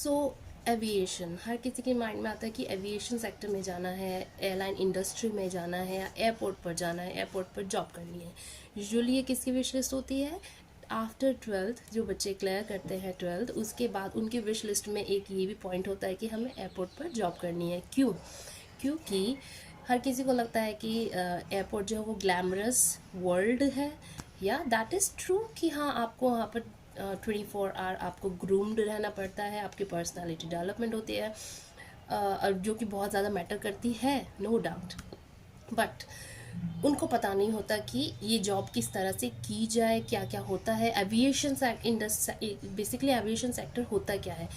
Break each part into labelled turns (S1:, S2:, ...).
S1: सो aviation, हर किसी के mind में आता है कि एविएशन सेक्टर में जाना है, एयरलाइन इंडस्ट्री में जाना है, या एयरपोर्ट पर जाना है, एयरपोर्ट पर जॉब करनी है। यूजुअली ये किसकी विश लिस्ट होती है? आफ्टर 12th जो बच्चे क्लियर करते हैं 12th, उसके बाद उनकी विश लिस्ट में एक ये भी पॉइंट होता है कि हमें एयरपोर्ट पर जॉब करनी है। क्यों? क्योंकि हर किसी को लगता है कि एयरपोर्ट जो है वो ग्लैमरस वर्ल्ड है, या दैट इज़ ट्रू कि हाँ आपको वहाँ पर 24 आवर आपको ग्रूम्ड रहना पड़ता है, आपकी पर्सनालिटी डेवलपमेंट होती है, और जो कि बहुत ज़्यादा मैटर करती है, नो डाउट। बट उनको पता नहीं होता कि ये जॉब किस तरह से की जाए, क्या क्या होता है। Aviation industry, basically aviation sector होता क्या है,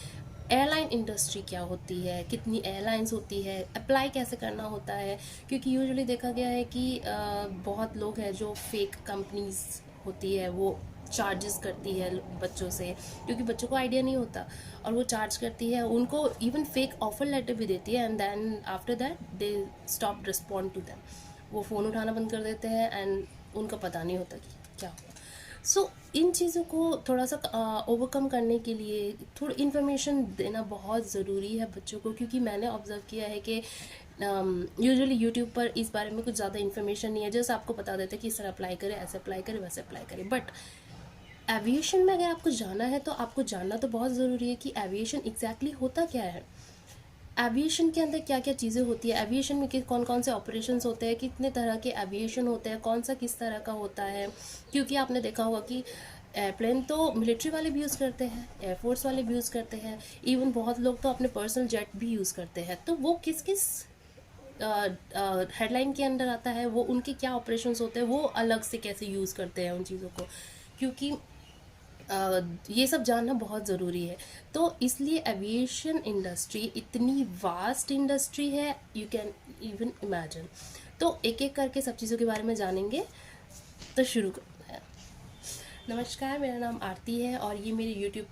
S1: एयरलाइन इंडस्ट्री क्या होती है, कितनी एयरलाइंस होती है, अप्लाई कैसे करना होता है। क्योंकि यूजुअली देखा गया है कि बहुत लोग हैं जो फेक कंपनीज होती है वो चार्जेस करती है बच्चों से, क्योंकि बच्चों को आइडिया नहीं होता, और वो चार्ज करती है, उनको इवन फेक ऑफर लेटर भी देती है, and then after that they stop respond to them. वो फ़ोन उठाना बंद कर देते हैं एंड उनको पता नहीं होता कि क्या हुआ। सो इन चीज़ों को थोड़ा सा ओवरकम करने के लिए थोड़ी इन्फॉर्मेशन देना बहुत ज़रूरी है बच्चों को, क्योंकि मैंने ऑब्ज़र्व किया है कि यूजुअली यूट्यूब पर इस बारे में कुछ ज़्यादा इन्फॉर्मेशन नहीं है, जैसे आपको बता देते हैं कि इस तरह अप्लाई करें, ऐसे अप्लाई करें, वैसे अप्लाई करें। बट एविएशन में अगर आपको जाना है तो आपको जानना तो बहुत ज़रूरी है कि एविएशन एग्जैक्टली होता क्या है, एविएशन के अंदर क्या क्या चीज़ें होती है, एविएशन में कौन कौन से ऑपरेशंस होते हैं, कितने तरह के एविएशन होते हैं, कौन सा किस तरह का होता है। क्योंकि आपने देखा होगा कि एयरप्लेन तो मिलिट्री वाले भी यूज़ करते हैं, एयरफोर्स वाले भी यूज़ करते हैं, इवन बहुत लोग तो अपने पर्सनल जेट भी यूज़ करते हैं। तो वो किस किस हेडलाइन के अंदर आता है, वो उनके क्या ऑपरेशंस होते हैं, वो अलग से कैसे यूज़ करते हैं उन चीज़ों को, क्योंकि ये सब जानना बहुत ज़रूरी है। तो इसलिए एविएशन इंडस्ट्री इतनी वास्ट इंडस्ट्री है, यू कैन इवन इमेजिन। तो एक एक करके सब चीज़ों के बारे में जानेंगे, तो शुरू करते हैं। नमस्कार, मेरा नाम आरती है और ये मेरे YouTube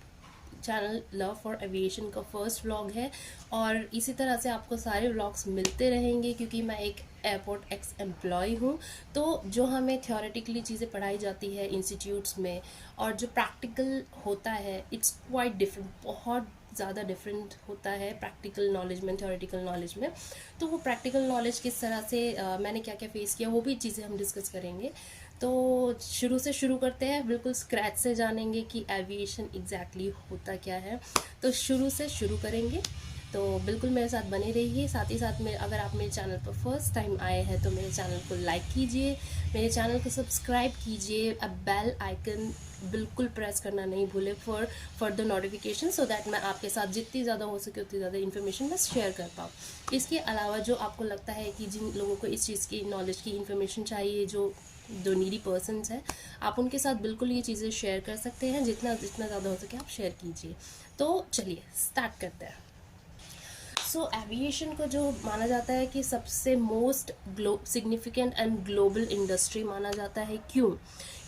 S1: channel love for aviation का फर्स्ट व्लॉग है, और इसी तरह से आपको सारे व्लॉग्स मिलते रहेंगे, क्योंकि मैं एक एयरपोर्ट एक्स एम्प्लॉय हूँ। तो जो हमें थियोरेटिकली चीज़ें पढ़ाई जाती है इंस्टीट्यूट्स में, और जो प्रैक्टिकल होता है, इट्स क्वाइट डिफरेंट, बहुत ज़्यादा डिफरेंट होता है प्रैक्टिकल नॉलेज में, थियोरेटिकल नॉलेज में। तो वो प्रैक्टिकल नॉलेज किस तरह से मैंने क्या क्या फेस किया, वो भी चीज़ें हम डिस्कस करेंगे। तो शुरू से शुरू करते हैं, बिल्कुल स्क्रैच से जानेंगे कि एविएशन एग्जैक्टली होता क्या है। तो शुरू से शुरू करेंगे, तो बिल्कुल मेरे साथ बने रहिए। साथ ही साथ में अगर आप मेरे चैनल पर फर्स्ट टाइम आए हैं तो मेरे चैनल को लाइक कीजिए, मेरे चैनल को सब्सक्राइब कीजिए, अब बेल आइकन बिल्कुल प्रेस करना नहीं भूले for the notification, so that मैं आपके साथ जितनी ज़्यादा हो सके उतनी ज़्यादा इन्फॉर्मेशन मैं शेयर कर पाऊँ। इसके अलावा जो आपको लगता है कि जिन लोगों को इस चीज़ की नॉलेज की इन्फॉर्मेशन चाहिए, जो नीडी पर्सन्स हैं, आप उनके साथ बिल्कुल ये चीज़ें शेयर कर सकते हैं, जितना जितना ज़्यादा हो सके आप शेयर कीजिए। तो चलिए स्टार्ट करते हैं। सो एविएशन को जो माना जाता है कि सबसे most significant and global industry माना जाता है। क्यों?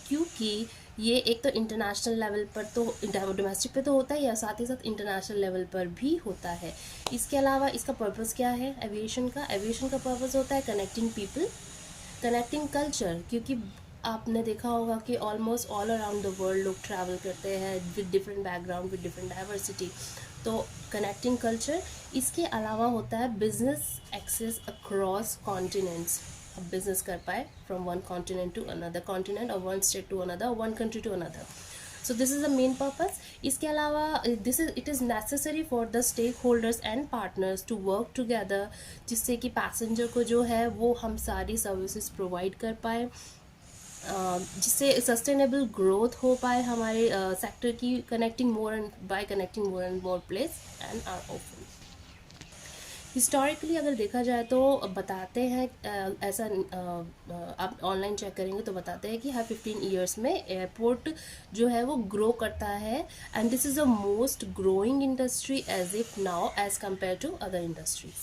S1: क्योंकि ये एक तो इंटरनेशनल लेवल पर तो, डोमेस्टिक पे तो होता ही है, साथ ही साथ इंटरनेशनल लेवल पर भी होता है। इसके अलावा इसका पर्पस क्या है एविएशन का? एविएशन का पर्पस होता है कनेक्टिंग पीपल, कनेक्टिंग कल्चर, क्योंकि आपने देखा होगा कि almost all around the world लोग ट्रैवल करते हैं with different background, with different diversity. तो कनेक्टिंग कल्चर। इसके अलावा होता है बिजनेस एक्सेस अक्रॉस कॉन्टिनेंट्स, अब बिजनेस कर पाए from one continent to another continent, और one state to another, one country to another. So this is the main purpose. इसके अलावा it is necessary for the stake holders and partners to work together, जिससे कि passenger को जो है वो हम सारी सर्विसेज प्रोवाइड कर पाए, जिससे सस्टेनेबल ग्रोथ हो पाए हमारे सेक्टर की, connecting more and more place and are open. Historically अगर देखा जाए तो बताते हैं ऐसा, आप ऑनलाइन चेक करेंगे तो बताते हैं कि हर 15 ईयर्स में एयरपोर्ट जो है वो ग्रो करता है, and this is the most growing industry as if now as compare to other industries.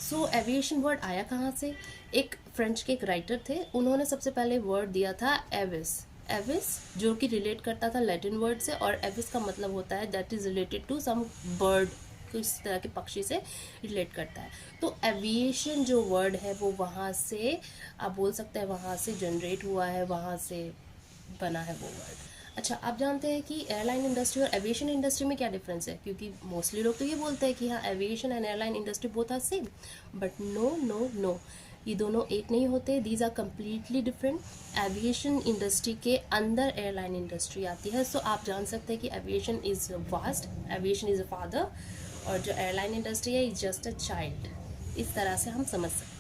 S1: So aviation word आया कहाँ से? एक फ्रेंच के एक राइटर थे, उन्होंने सबसे पहले वर्ड दिया था एविस। एविस जो कि रिलेट करता था लैटिन वर्ड से, और एविस का मतलब होता है that is related to some bird, किस तरह के पक्षी से रिलेट करता है। तो एविएशन जो वर्ड है वो वहाँ से, आप बोल सकते हैं वहाँ से जनरेट हुआ है, वहाँ से बना है वो वर्ड। अच्छा, आप जानते हैं कि एयरलाइन इंडस्ट्री और एविएशन इंडस्ट्री में क्या डिफरेंस है? क्योंकि मोस्टली लोग तो ये बोलते हैं कि हाँ, aviation and airline industry both are same, but no no no, ये दोनों एक नहीं होते। These are completely different. Aviation industry के अंदर एयरलाइन इंडस्ट्री आती है। सो आप जान सकते हैं कि aviation is vast, aviation is a father, और जो एयरलाइन इंडस्ट्री है इज जस्ट अ चाइल्ड। इस तरह से हम समझ सकते हैं।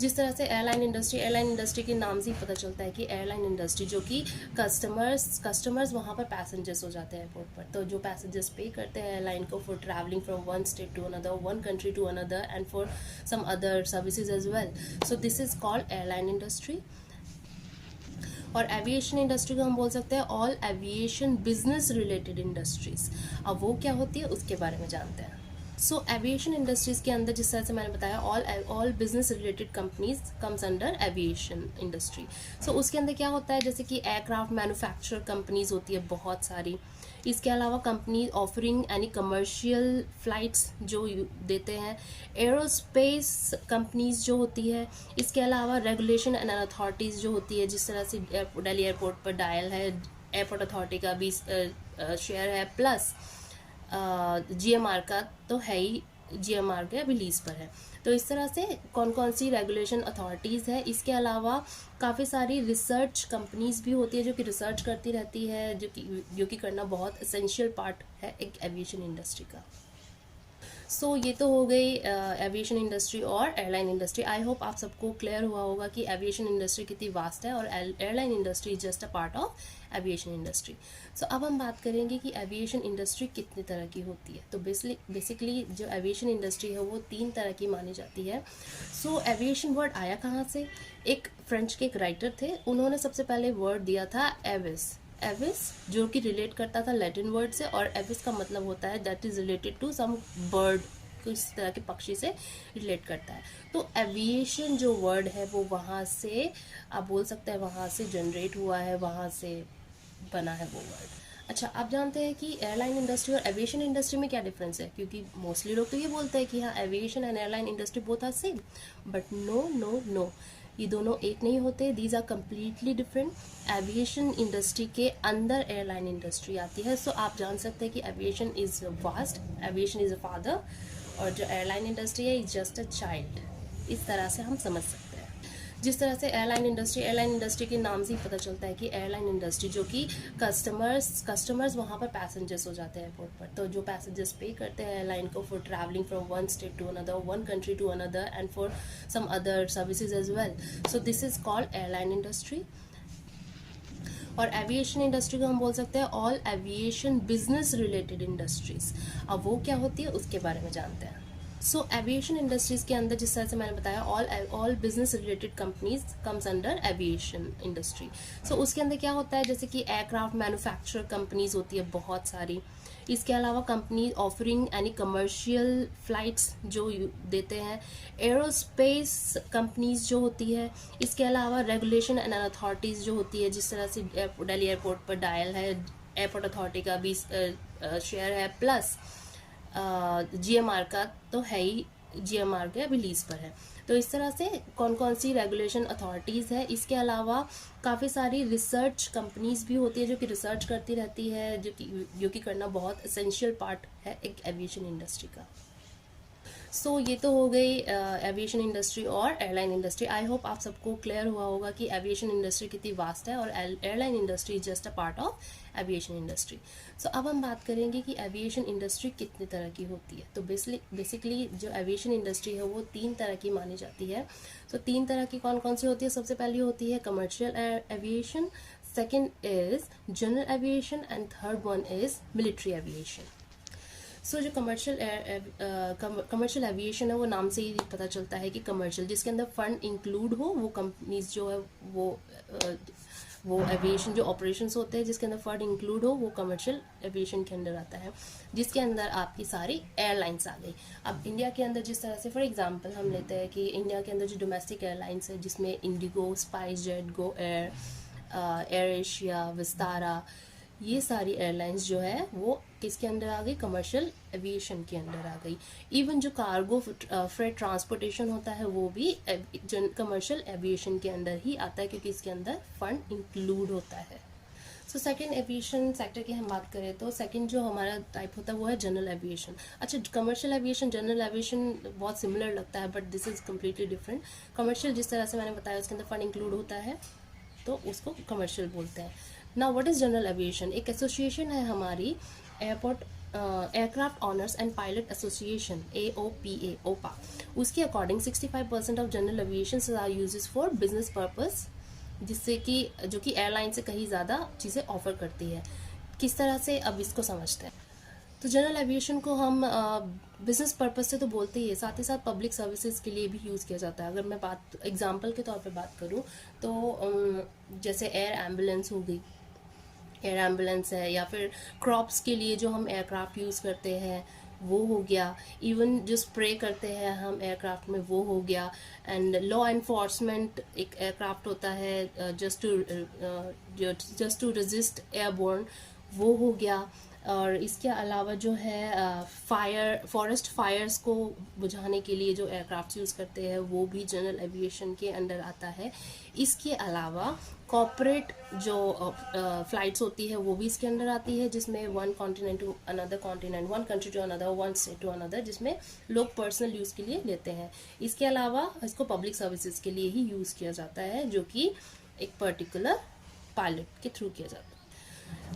S1: जिस तरह से एयरलाइन इंडस्ट्री के नाम से ही पता चलता है कि एयरलाइन इंडस्ट्री जो कि कस्टमर्स वहाँ पर पैसेंजर्स हो जाते हैं एयरपोर्ट पर। तो जो पैसेंजर्स पे करते हैं एयरलाइन को for travelling from one state to another, one country to another, and for some other services as well. So this is called airline industry. और एविएशन इंडस्ट्री को हम बोल सकते हैं all aviation business related industries. अब वो क्या होती है उसके बारे में जानते हैं। सो एविएशन इंडस्ट्रीज के अंदर जिस तरह से मैंने बताया all business related companies comes under aviation industry. So उसके अंदर क्या होता है, जैसे कि एयरक्राफ्ट मैन्युफैक्चर कंपनीज होती है बहुत सारी। इसके अलावा company offering any commercial flights जो देते हैं, एरोस्पेस कंपनीज जो होती है। इसके अलावा रेगुलेशन एंड अथॉरिटीज़ जो होती है, जिस तरह से दिल्ली एयरपोर्ट पर डायल है, एयरपोर्ट अथॉरिटी का भी शेयर है, प्लस जीएमआर का तो है ही, जीएमआर के अभी लीज पर है। तो इस तरह से कौन कौन सी रेगुलेशन अथॉरिटीज़ है। इसके अलावा काफ़ी सारी रिसर्च कंपनीज भी होती है जो कि रिसर्च करती रहती है, जो कि करना बहुत एसेंशियल पार्ट है एक एविएशन इंडस्ट्री का। सो ये तो हो गई एविएशन इंडस्ट्री और एयरलाइन इंडस्ट्री। आई होप आप सबको क्लियर हुआ होगा कि एविएशन इंडस्ट्री कितनी वास्ट है और airline industry is just a part of aviation industry. So अब हम बात करेंगे कि एविएशन इंडस्ट्री कितने तरह की होती है। तो बेसिकली जो एविएशन इंडस्ट्री है वो 3 तरह की मानी जाती है। सो एविएशन वर्ड आया कहाँ से? एक फ्रेंच के एक राइटर थे, उन्होंने सबसे पहले वर्ड दिया था एविस। एविस जो कि रिलेट करता था लैटिन वर्ड से, और एविस का मतलब होता है that is related to some bird, किस तरह के पक्षी से रिलेट करता है। तो एविएशन जो वर्ड है वो वहाँ से आप बोल सकते हैं वहाँ से जनरेट हुआ है, वहाँ से बना है वो वर्ड। अच्छा, आप जानते हैं कि एयरलाइन इंडस्ट्री और एविएशन इंडस्ट्री में क्या डिफरेंस है? क्योंकि मोस्टली लोग तो ये बोलते हैं कि हाँ, aviation and airline industry both are same, but no no no, ये दोनों एक नहीं होते। These are completely different. Aviation industry के अंदर एयरलाइन इंडस्ट्री आती है। सो आप जान सकते हैं कि aviation is vast, aviation is a father, और जो एयरलाइन इंडस्ट्री है इज जस्ट अ चाइल्ड। इस तरह से हम समझ सकते हैं। जिस तरह से एयरलाइन इंडस्ट्री के नाम से ही पता चलता है कि एयरलाइन इंडस्ट्री जो कि कस्टमर्स वहाँ पर पैसेंजर्स हो जाते हैं एयरपोर्ट पर। तो जो पैसेंजर्स पे करते हैं एयरलाइन को for travelling from one state to another, one country to another, and for some other services as well. So this is called airline industry. और एविएशन इंडस्ट्री को हम बोल सकते हैं all aviation business related industries. अब वो क्या होती है उसके बारे में जानते हैं। सो एविएशन इंडस्ट्रीज के अंदर जिस तरह से मैंने बताया all business related companies comes under aviation industry. So उसके अंदर क्या होता है, जैसे कि एयरक्राफ्ट मैन्युफैक्चर कंपनीज होती है बहुत सारी। इसके अलावा company offering any commercial flights जो देते हैं, एरोस्पेस कंपनीज जो होती है। इसके अलावा रेगुलेशन एंड अथॉरिटीज़ जो होती है, जिस तरह से दिल्ली एयरपोर्ट पर डायल है, एयरपोर्ट अथॉरिटी का भी शेयर है, प्लस जीएमआर का तो है ही, जीएमआर के अभी लीज पर है। तो इस तरह से कौन कौन सी रेगुलेशन अथॉरिटीज़ है। इसके अलावा काफ़ी सारी रिसर्च कंपनीज भी होती है जो कि रिसर्च करती रहती है, जो कि करना बहुत एसेंशियल पार्ट है एक एविएशन इंडस्ट्री का। सो ये तो हो गई एविएशन इंडस्ट्री और एयरलाइन इंडस्ट्री। आई होप आप सबको क्लियर हुआ होगा कि एविएशन इंडस्ट्री कितनी वास्ट है और airline industry is just a part of aviation industry. So अब हम बात करेंगे कि एविएशन इंडस्ट्री कितने तरह की होती है। तो बेसिकली जो एविएशन इंडस्ट्री है वो 3 तरह की मानी जाती है। तो 3 तरह की कौन कौन सी होती है? सबसे पहली होती है commercial aviation, second is general aviation, and third one is military aviation. So जो कमर्शियल एविएशन है वो नाम से ही पता चलता है कि कमर्शियल, जिसके अंदर फंड इंक्लूड हो, वो कंपनीज जो है वो एविएशन जो ऑपरेशंस होते हैं जिसके अंदर फंड इंक्लूड हो, वो कमर्शियल एविएशन के अंदर आता है, जिसके अंदर आपकी सारी एयरलाइंस आ गई। अब इंडिया के अंदर जिस तरह से फॉर एग्जांपल हम लेते हैं कि इंडिया के अंदर जो डोमेस्टिक एयरलाइंस है, जिसमें Indigo, spice jet, Go Air, air Asia, Vistara, ये सारी एयरलाइंस जो है वो किसके अंदर आ गई? कमर्शियल एविएशन के अंदर आ गई। इवन जो कार्गो फ्रेट ट्रांसपोर्टेशन होता है वो भी कमर्शियल एविएशन के अंदर ही आता है, क्योंकि इसके अंदर फंड इंक्लूड होता है। सो सेकंड एविएशन सेक्टर की हम बात करें तो सेकंड जो हमारा टाइप होता है वो है जनरल एविएशन। अच्छा, कमर्शियल एविएशन जनरल एविएशन बहुत सिमिलर लगता है, but this is completely different. Commercial जिस तरह से मैंने बताया उसके अंदर फंड इंक्लूड होता है, तो उसको कमर्शियल बोलते हैं। Now what is general aviation? एक एसोसिएशन है हमारी, airport aircraft owners and pilot association, AOPA, AOPA. उसके according 65% of general aviation are uses for business purpose, जिससे कि जो कि एयरलाइन से कहीं ज़्यादा चीज़ें ऑफर करती है। किस तरह से, अब इसको समझते हैं। तो जनरल एविएशन को हम बिजनेस पर्पस से तो बोलते ही है, साथ ही साथ पब्लिक सर्विसेज के लिए भी यूज़ किया जाता है। अगर मैं बात एग्जांपल के तौर पे बात करूँ तो जैसे एयर एम्बुलेंस हो गई, एयर एम्बुलेंस है, या फिर क्रॉप्स के लिए जो हम एयरक्राफ्ट यूज़ करते हैं वो हो गया। इवन जो स्प्रे करते हैं हम एयरक्राफ्ट में वो हो गया। एंड लॉ एनफोर्समेंट एक एयरक्राफ्ट होता है जस्ट टू रेजिस्ट एयरबोर्न, वो हो गया। और इसके अलावा जो है फॉरेस्ट फायर्स को बुझाने के लिए जो एयरक्राफ्ट यूज़ करते हैं वो भी जनरल एविएशन के अंडर आता है। इसके अलावा कॉर्पोरेट जो फ्लाइट्स होती है वो भी इसके अंडर आती है, जिसमें one continent to another continent, one country to another, one state to another, जिसमें लोग पर्सनल यूज़ के लिए लेते हैं। इसके अलावा इसको पब्लिक सर्विसेज के लिए ही यूज़ किया जाता है, जो कि एक पर्टिकुलर पायलट के थ्रू किया जाता है।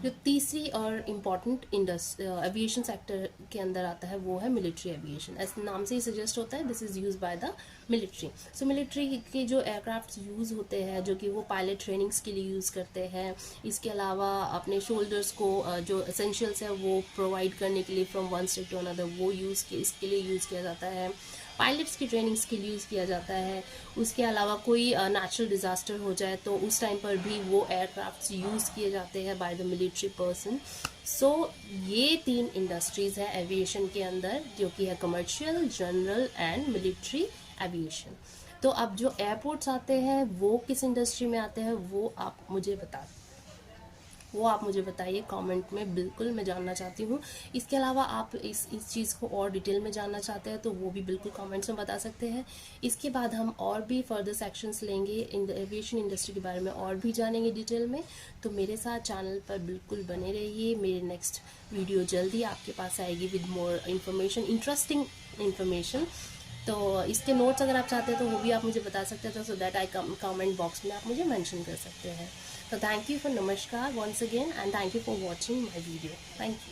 S1: जो तीसरी और इम्पॉर्टेंट एविएशन सेक्टर के अंदर आता है वो है मिलिट्री एविएशन। ऐसे नाम से ही सजेस्ट होता है, this is use by the military. So military के जो एयरक्राफ्ट यूज़ होते हैं, जो कि वो पायलट ट्रेनिंग्स के लिए यूज़ करते हैं। इसके अलावा अपने शोल्डर्स को जो एसेंशियल्स है वो प्रोवाइड करने के लिए from one state to another, वो इसके लिए यूज़ किया जाता है। पायलट्स की ट्रेनिंग्स के लिए यूज़ किया जाता है। उसके अलावा कोई नेचुरल डिज़ास्टर हो जाए तो उस टाइम पर भी वो एयरक्राफ्ट्स यूज़ किए जाते हैं बाय द मिलिट्री पर्सन। सो ये 3 इंडस्ट्रीज़ है एविएशन के अंदर, जो कि है commercial, general and military aviation. तो अब जो एयरपोर्ट्स आते हैं वो किस इंडस्ट्री में आते हैं वो आप मुझे बताइए कमेंट में, बिल्कुल मैं जानना चाहती हूँ। इसके अलावा आप इस चीज़ को और डिटेल में जानना चाहते हैं तो वो भी बिल्कुल कमेंट्स में बता सकते हैं। इसके बाद हम और भी फर्दर सेक्शंस लेंगे इन द एविएशन इंडस्ट्री के बारे में, और भी जानेंगे डिटेल में। तो मेरे साथ चैनल पर बिल्कुल बने रहिए। मेरी नेक्स्ट वीडियो जल्दी आपके पास आएगी with more information, interesting information. तो इसके नोट्स अगर आप चाहते हैं तो वो भी आप मुझे बता सकते हैं, तो so that I comment box में आप मुझे मेंशन कर सकते हैं। So thank you for Namaskar once again, and thank you for watching my video. Thank you.